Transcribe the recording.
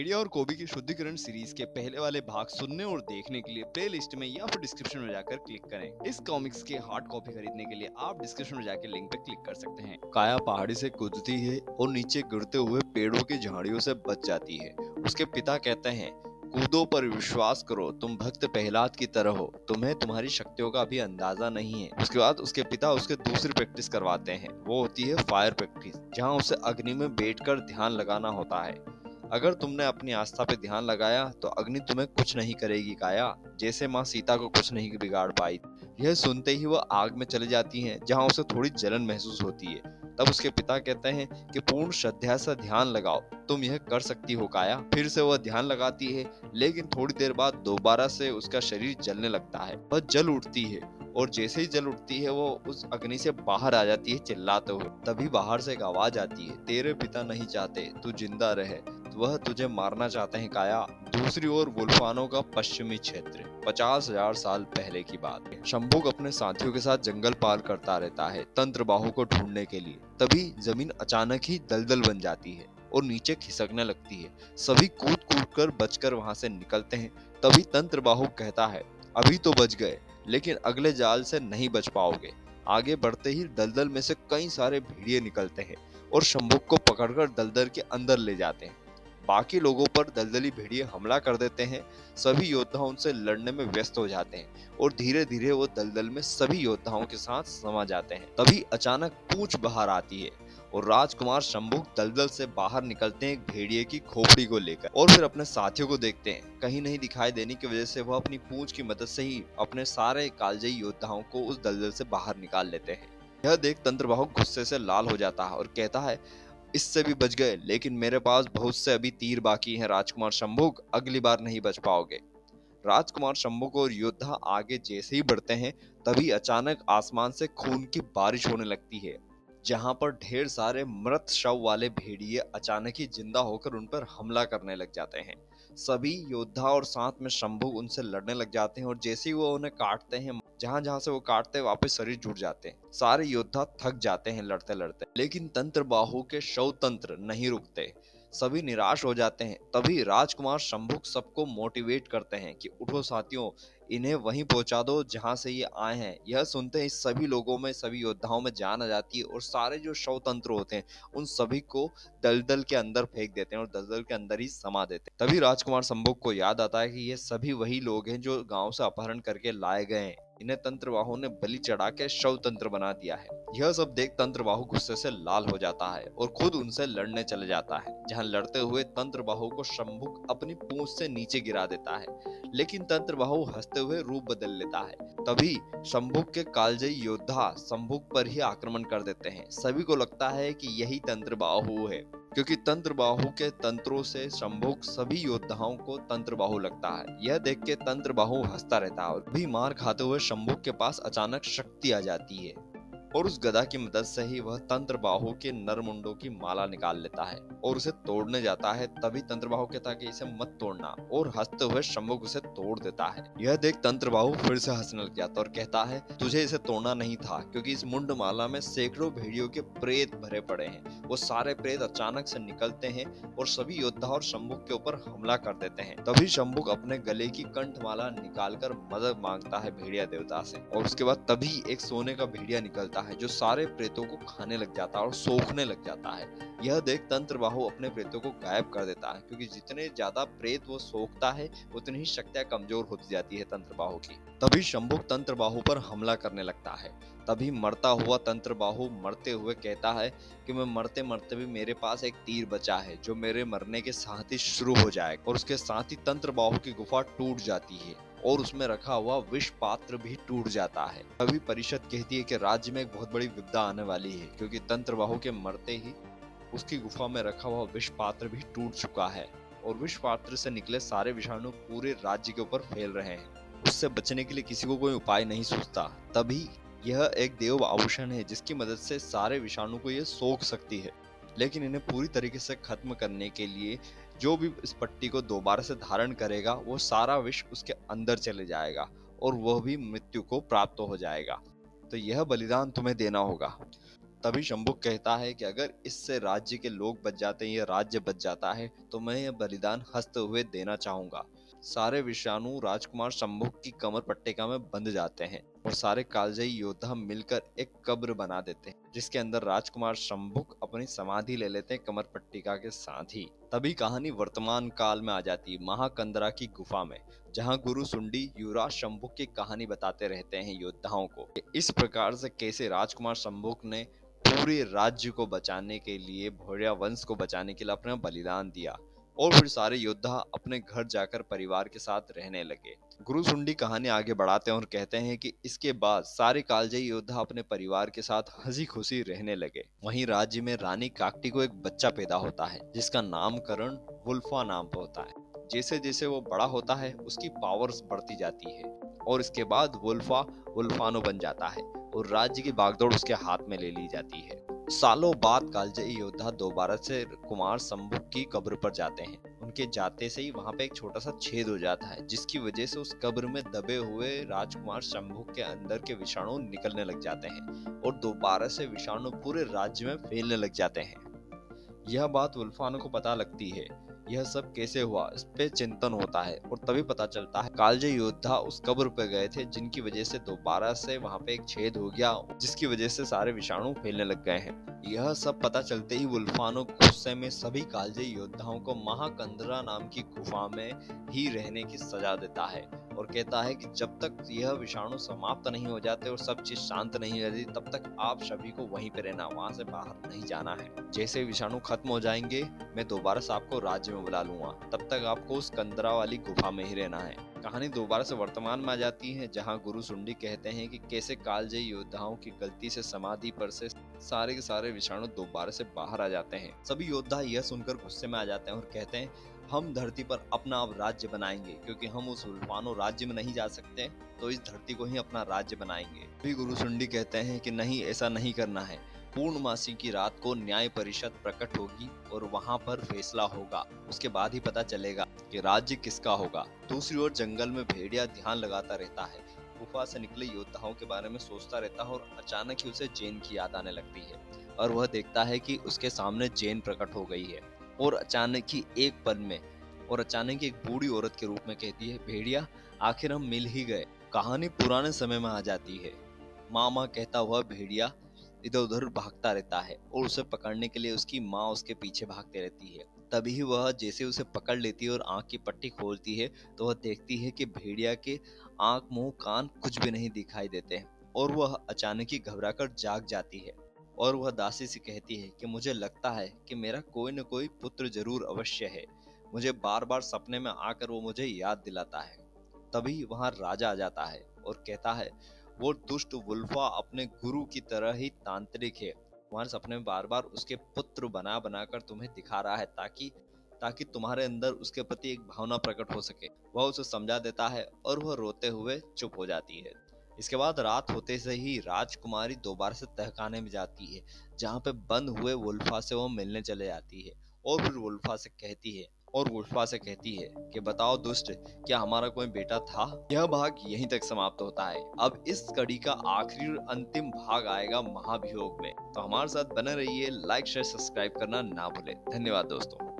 भेड़िया और कोबी की शुद्धिकरण सीरीज के पहले वाले भाग सुनने और देखने के लिए प्लेलिस्ट में या फिर डिस्क्रिप्शन में जाकर क्लिक करें। इस कॉमिक्स के हार्ड कॉपी खरीदने के लिए आप डिस्क्रिप्शन में जाकर लिंक पर क्लिक कर सकते हैं। काया पहाड़ी से कूदती है और नीचे गिरते हुए पेड़ों की झाड़ियों से बच जाती है। उसके पिता कहते हैं, कूदो पर विश्वास करो, तुम भक्त प्रहलाद की तरह हो, तुम्हें तुम्हारी शक्तियों का अभी अंदाजा नहीं है। उसके बाद उसके पिता उसके दूसरी प्रैक्टिस करवाते हैं, वो होती है फायर प्रैक्टिस, जहाँ उसे अग्नि में बैठकर ध्यान लगाना होता है। अगर तुमने अपनी आस्था पे ध्यान लगाया तो अग्नि तुम्हें कुछ नहीं करेगी काया, जैसे माँ सीता को कुछ नहीं बिगाड़ पाई। यह सुनते ही वह आग में चली जाती हैं, जहाँ उसे थोड़ी जलन महसूस होती है। तब उसके पिता कहते हैं कि पूर्ण श्रद्धा से ध्यान लगाओ, तुम यह कर सकती हो काया। फिर से वह ध्यान लगाती है, लेकिन थोड़ी देर बाद दोबारा से उसका शरीर जलने लगता है। वह जल उठती है और जैसे ही जल उठती है वो उस अग्नि से बाहर आ जाती है चिल्लाते हुए। तभी बाहर से एक आवाज आती है, तेरे पिता नहीं चाहते तू जिंदा रहे, वह तुझे मारना चाहते हैं काया। दूसरी ओर वुल्फानो का पश्चिमी क्षेत्र, 50,000 साल पहले की बात है। शंभुक अपने साथियों के साथ जंगल पार करता रहता है तंत्र बाहु को ढूंढने के लिए। तभी जमीन अचानक ही दलदल बन जाती है और नीचे खिसकने लगती है। सभी कूद कूद कर बचकर वहां से निकलते हैं। तभी तंत्र बाहु कहता है, अभी तो बच गए, लेकिन अगले जाल से नहीं बच पाओगे। आगे बढ़ते ही दलदल में से कई सारे भेड़िए निकलते हैं और शंभुक को पकड़कर दलदल के अंदर ले जाते हैं। बाकी लोगों पर दलदली भेड़िए हमला कर देते हैं। सभी योद्धा उनसे लड़ने में व्यस्त हो जाते हैं और धीरे धीरे वो दलदल में सभी योद्धाओं के साथ समा जाते हैं। तभी अचानक पूंछ बाहर आती है और राजकुमार शंभुक दलदल से बाहर निकलते हैं एक भेड़िए की खोपड़ी को लेकर, और फिर अपने साथियों को देखते हैं। कहीं नहीं दिखाई देने की वजह से वह अपनी पूंछ की मदद से ही अपने सारे कालजयी योद्धाओं को उस दलदल से बाहर निकाल लेते हैं। यह देख तंत्रबाहु गुस्से से लाल हो जाता है और कहता है, इससे भी बच गए, लेकिन मेरे पास बहुत से अभी तीर बाकी हैं राजकुमार शंभुक, अगली बार नहीं बच पाओगे। राजकुमार शंभुक और योद्धा आगे जैसे ही बढ़ते हैं, तभी अचानक आसमान से खून की बारिश होने लगती है, जहां पर ढेर सारे मृत शव वाले भेड़िए अचानक ही जिंदा होकर उन पर हमला करने लग जाते हैं। सभी योद्धा और साथ में शंभुक उनसे लड़ने लग जाते हैं और जैसे ही वो उन्हें काटते हैं, जहां जहां से वो काटते हैं वापस शरीर जुड़ जाते हैं। सारे योद्धा थक जाते हैं लड़ते लड़ते, लेकिन तंत्र बाहु के शव तंत्र नहीं रुकते। सभी निराश हो जाते हैं। तभी राजकुमार शंभुक सबको मोटिवेट करते हैं कि उठो साथियों, इन्हें वहीं पहुंचा दो जहां से ये आए हैं। यह सुनते ही सभी लोगों में, सभी योद्धाओं में जान आ जाती है और सारे जो शव तंत्र होते हैं उन सभी को दलदल के अंदर फेंक देते हैं और दलदल के अंदर ही समा देते हैं। तभी राजकुमार शंभुक को याद आता है कि ये सभी वही लोग हैं जो गांव से अपहरण करके लाए गए हैं। इन्हें तंत्रबाहु ने बलि चढ़ा के शव तंत्र बना दिया है। यह सब देख तंत्रबाहु गुस्से से लाल हो जाता है और खुद उनसे लड़ने चले जाता है, जहां लड़ते हुए तंत्रबाहु को शंभुक अपनी पूंछ से नीचे गिरा देता है, लेकिन तंत्रबाहु हंसते हुए रूप बदल लेता है। तभी शंभुक के कालजयी योद्धा शंभुक पर ही आक्रमण कर देते हैं। सभी को लगता है कि यही तंत्रबाहु है, क्योंकि तंत्रबाहु के तंत्रों से शंभुक सभी योद्धाओं को तंत्रबाहु लगता है। यह देख के तंत्रबाहु हंसता रहता है और भी मार खाते हुए शंभुक के पास अचानक शक्ति आ जाती है और उस गदा की मदद से ही वह तंत्रबाहु के नरमुंडों की माला निकाल लेता है और उसे तोड़ने जाता है। तभी तंत्रबाहु कहता है कि इसे मत तोड़ना, और हंसते हुए शंभुक उसे तोड़ देता है। यह देख तंत्रबाहु फिर से हंसने लग जाता और कहता है, तुझे इसे तोड़ना नहीं था, क्योंकि इस मुंड माला में सैकड़ों भेड़ियों के प्रेत भरे पड़े हैं। वो सारे प्रेत अचानक से निकलते हैं और सभी योद्धा और शंभुक के ऊपर हमला कर देते हैं। तभी शंभुक अपने गले की कंठमाला निकालकर मदद मांगता है भेड़िया देवता से, और उसके बाद तभी एक सोने का भेड़िया निकलता है जो सारे प्रेतों को खाने लग जाता है और सोखने लग जाता है। यह देख तंत्रबाहु अपने प्रेतों को गायब कर देता है, क्योंकि जितने ज्यादा प्रेत वो सोखता है उतनी ही शक्तियां कमजोर होती जाती है तंत्रबाहु की। तभी शंभुक तंत्रबाहु पर हमला करने लगता है। तभी मरता हुआ तंत्रबाहु मरते हुए कहता है कि मैं मरते मरते भी मेरे पास एक तीर बचा है जो मेरे मरने के साथ ही शुरू हो जाएगा, और उसके साथ ही तंत्रबाहु की गुफा टूट जाती है और उसमें रखा हुआ विष पात्र भी टूट जाता है। तभी परिषद कहती है कि राज्य में एक बहुत बड़ी विपदा आने वाली है, क्योंकि तंत्रबाहु के मरते ही उसकी गुफा में रखा हुआ विष पात्र भी टूट चुका है और विष पात्र से निकले सारे विषाणु पूरे राज्य के ऊपर फैल रहे हैं। उससे बचने के लिए किसी को कोई उपाय नहीं सूझता। तभी यह एक देव आभूषण है जिसकी मदद से सारे विषाणु को यह सोख सकती है, लेकिन इन्हें पूरी तरीके से खत्म करने के लिए जो भी इस पट्टी को दोबारा से धारण करेगा वो सारा विष उसके अंदर चले जाएगा और वह भी मृत्यु को प्राप्त हो जाएगा। तो यह बलिदान तुम्हें देना होगा। तभी शंभुक कहता है कि अगर इससे राज्य के लोग बच जाते हैं, ये राज्य बच जाता है, तो मैं यह बलिदान हंसते हुए देना चाहूंगा। सारे विषाणु राजकुमार शंभुक की कमर पट्टिका में बंध जाते हैं और सारे कालजयी योद्धा मिलकर एक कब्र बना देते हैं, जिसके अंदर राजकुमार शंभुक अपनी समाधि ले लेते हैं कमर पट्टिका के साथ ही। तभी कहानी वर्तमान काल में आ जाती है, महाकंदरा की गुफा में, जहां गुरु सुंडी युवराज शंभुक की कहानी बताते रहते हैं योद्धाओं को। इस प्रकार से कैसे राजकुमार शंभुक ने पूरे राज्य को बचाने के लिए, भोरिया वंश को बचाने के लिए अपना बलिदान दिया और फिर सारे योद्धा अपने घर जाकर परिवार के साथ रहने लगे। गुरु सुंडी कहानी आगे बढ़ाते हैं और कहते हैं कि इसके बाद सारे कालजयी योद्धा अपने परिवार के साथ हंसी खुशी रहने लगे। वहीं राज्य में रानी काकटी को एक बच्चा पैदा होता है, जिसका नामकरण वुल्फा नाम पर होता है। जैसे जैसे वो बड़ा होता है, उसकी पावर्स बढ़ती जाती है और इसके बाद वुल्फा वुल्फानो बन जाता है और राज्य की बागडोर उसके हाथ में ले ली जाती है। सालों बाद कालजयी योद्धा दोबारा से कुमार शंभुक की कब्र पर जाते हैं। उनके जाते से ही वहां पे एक छोटा सा छेद हो जाता है, जिसकी वजह से उस कब्र में दबे हुए राजकुमार शंभुक के अंदर के विषाणु निकलने लग जाते हैं और दोबारा से विषाणु पूरे राज्य में फैलने लग जाते हैं। यह बात वुल्फानो को पता लगती है। यह सब कैसे हुआ, इस पे चिंतन होता है और तभी पता चलता है कालजयी योद्धा उस कब्र पे गए थे, जिनकी वजह से दोबारा से वहां पे एक छेद हो गया, जिसकी वजह से सारे विषाणु फैलने लग गए हैं। यह सब पता चलते ही वुल्फानो गुस्से में सभी कालजयी योद्धाओं को महाकंदरा नाम की गुफा में ही रहने की सजा देता है और कहता है कि जब तक यह विषाणु समाप्त नहीं हो जाते और सब चीज शांत नहीं हो जाती, तब तक आप सभी को वहीं पे रहना, वहां से बाहर नहीं जाना है। जैसे विषाणु खत्म हो जाएंगे, मैं दोबारा से आपको राज्य में बुला लूंगा, तब तक आपको उस कंदरा वाली गुफा में ही रहना है। कहानी दोबारा से वर्तमान में आ जाती है, जहां गुरु सुंडी कहते हैं कि कैसे कालजयी योद्धाओं की गलती से समाधि पर से सारे के सारे विषाणु दोबारा से बाहर आ जाते हैं। सभी योद्धा यह सुनकर गुस्से में आ जाते हैं और कहते हैं हम धरती पर अपना अब राज्य बनाएंगे, क्योंकि हम उस वुल्फानो राज्य में नहीं जा सकते, तो इस धरती को ही अपना राज्य बनाएंगे। भी गुरु सुंडी कहते हैं कि नहीं, ऐसा नहीं करना है। पूर्णमासी की रात को न्याय परिषद प्रकट होगी और वहां पर फैसला होगा, उसके बाद ही पता चलेगा कि राज्य किसका होगा। दूसरी ओर जंगल में भेड़िया ध्यान लगाता रहता है, गुफा से निकले योद्धाओं के बारे में सोचता रहता है और अचानक ही उसे जेन की याद आने लगती है और वह देखता है कि उसके सामने जेन प्रकट हो गई है और अचानक ही एक पल में एक बूढ़ी औरत के रूप में कहती है, भेड़िया आखिर हम मिल ही गए। कहानी पुराने समय में आ जाती है। मामा कहता हुआ भेड़िया इधर उधर भागता रहता है और उसे पकड़ने के लिए उसकी माँ उसके पीछे भागती रहती है। तभी वह जैसे उसे पकड़ लेती है और आंख की पट्टी खोलती है, तो वह देखती है कि भेड़िया के आंख मुंह कान कुछ भी नहीं दिखाई देते हैं और वह अचानक ही घबराकर जाग जाती है और वह दासी से कहती है कि मुझे लगता है कि मेरा कोई न कोई पुत्र जरूर अवश्य है। मुझे बार बार सपने में आकर वो मुझे याद दिलाता है। तभी वहां राजा आ जाता है और कहता है वो दुष्ट वुल्फा अपने गुरु की तरह ही तांत्रिक है, तुम्हारे सपने में बार बार उसके पुत्र बना बनाकर तुम्हें दिखा रहा है ताकि तुम्हारे अंदर उसके प्रति एक भावना प्रकट हो सके। वह उसे समझा देता है और वह रोते हुए चुप हो जाती है। इसके बाद रात होते से ही राजकुमारी दोबारा से तहखाने में जाती है, जहाँ पे बंद हुए वुल्फा से वो मिलने चले जाती है और फिर वुल्फा से कहती है कि बताओ दुष्ट, क्या हमारा कोई बेटा था? यह भाग यहीं तक समाप्त होता है। अब इस कड़ी का आखिरी और अंतिम भाग आएगा महाभियोग में, तो हमारे साथ बने रहिए। लाइक शेयर सब्सक्राइब करना ना भूले। धन्यवाद दोस्तों।